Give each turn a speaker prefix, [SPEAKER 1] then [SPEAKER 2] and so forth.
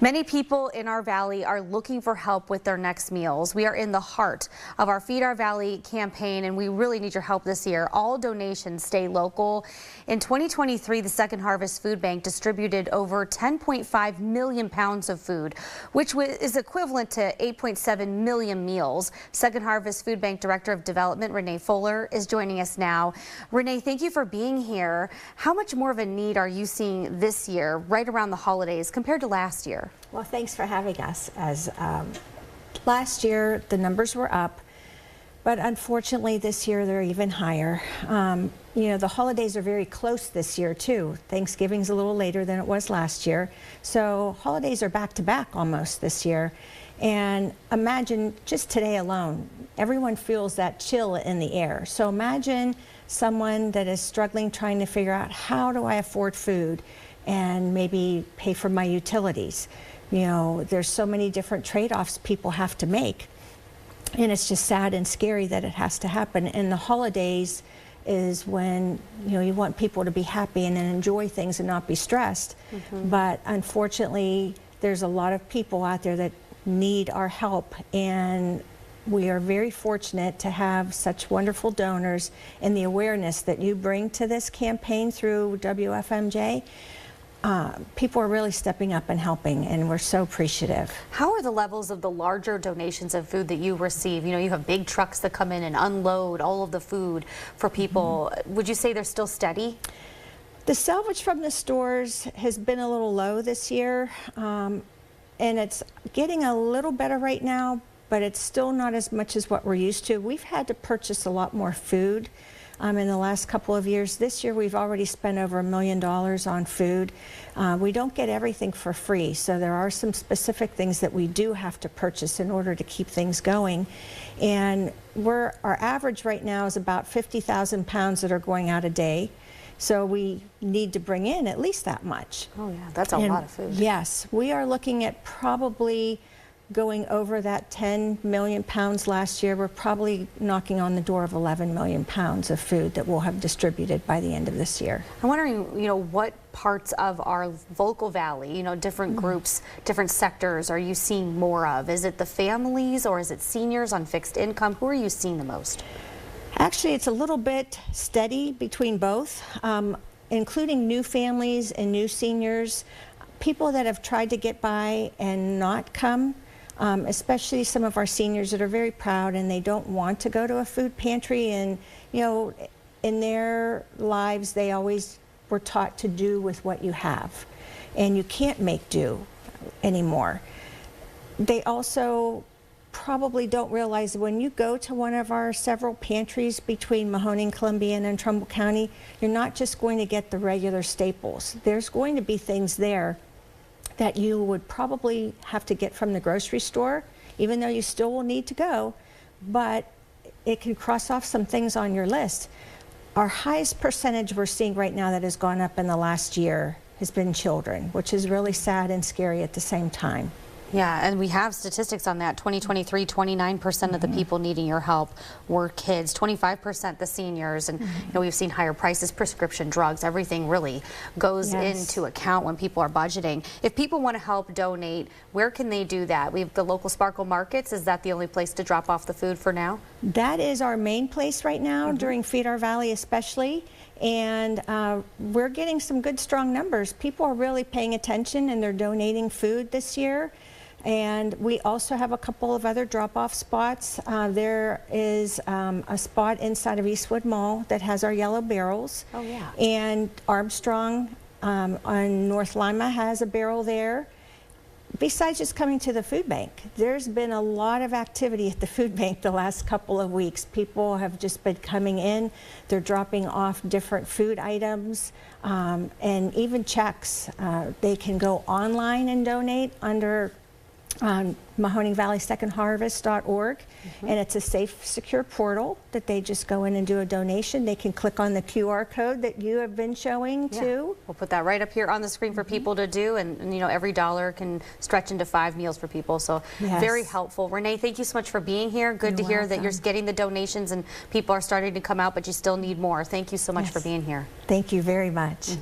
[SPEAKER 1] Many people in our valley are looking for help with their next meals. We are in the heart of our Feed Our Valley campaign, and we really need your help this year. All donations stay local. In 2023, the Second Harvest Food Bank distributed over 10.5 million pounds of food, which is equivalent to 8.7 million meals. Second Harvest Food Bank Director of Development, Renee Fuller, is joining us now. Renee, thank you for being here. How much more of a need are you seeing this year, right around the holidays, compared to last year?
[SPEAKER 2] Well, thanks for having us. As last year, the numbers were up, but unfortunately this year they're even higher. You know, the holidays are very close this year too. Thanksgiving's a little later than it was last year. So holidays are back to back almost this year. And imagine just today alone, everyone feels that chill in the air. So imagine someone that is struggling trying to figure out, how do I afford food and maybe pay for my utilities? You know, there's so many different trade-offs people have to make, and it's just sad and scary that it has to happen. And the holidays is when, you know, you want people to be happy and enjoy things and not be stressed. But unfortunately, there's a lot of people out there that need our help, and we are very fortunate to have such wonderful donors, and the awareness that you bring to this campaign through WFMJ. People are really stepping up and helping, and we're so appreciative.
[SPEAKER 1] How are the levels of the larger donations of food that you receive? You know, you have big trucks that come in and unload all of the food for people. Would you say they're still steady?
[SPEAKER 2] The salvage from the stores has been a little low this year, and it's getting a little better right now, but it's still not as much as what we're used to. We've had to purchase a lot more food in the last couple of years. This year we've already spent over $1 million on food. We don't get everything for free, so there are some specific things that we do have to purchase in order to keep things going. And our average right now is about 50,000 pounds that are going out a day. So we need to bring in at least that much.
[SPEAKER 1] Oh yeah, that's a lot of food.
[SPEAKER 2] Yes, we are looking at probably going over that 10 million pounds last year. We're probably knocking on the door of 11 million pounds of food that we'll have distributed by the end of this year.
[SPEAKER 1] I'm wondering, you know, what parts of our local valley, you know, different groups, different sectors are you seeing more of? Is it the families, or is it seniors on fixed income? Who are you seeing the most?
[SPEAKER 2] Actually, it's a little bit steady between both, including new families and new seniors, people that have tried to get by and not come. Especially some of our seniors that are very proud and they don't want to go to a food pantry, and you know, in their lives they always were taught to do with what you have, and you can't make do anymore. They also probably don't realize that when you go to one of our several pantries between Mahoning, Columbian, and Trumbull County, you're not just going to get the regular staples. There's going to be things there that you would probably have to get from the grocery store, even though you still will need to go, but it can cross off some things on your list. Our highest percentage we're seeing right now that has gone up in the last year has been children, which is really sad and scary at the same time.
[SPEAKER 1] Yeah, and we have statistics on that. 2023, 29% of the people needing your help were kids, 25% the seniors, and you know, we've seen higher prices, prescription drugs, everything really goes into account when people are budgeting. If people want to help donate, where can they do that? We have the local Sparkle Markets. Is that the only place to drop off the food for now?
[SPEAKER 2] That is our main place right now, during Feed Our Valley especially. And we're getting some good, strong numbers. People are really paying attention and they're donating food this year. And we also have a couple of other drop-off spots. There is a spot inside of Eastwood Mall that has our yellow barrels.
[SPEAKER 1] Oh yeah.
[SPEAKER 2] And Armstrong on North Lima has a barrel there. Besides just coming to the food bank, there's been a lot of activity at the food bank the last couple of weeks. People have just been coming in, they're dropping off different food items, and even checks. They can go online and donate under MahoningValleySecondHarvest.org, and it's a safe, secure portal that they just go in and do a donation. They can click on the QR code that you have been showing too.
[SPEAKER 1] We'll put that right up here on the screen for people to do, and you know, every dollar can stretch into 5 meals for people, so very helpful. Renee, thank you so much for being here. Good to hear that you're getting the donations and people are starting to come out, but you still need more. Thank you so much for being here.
[SPEAKER 2] Thank you very much.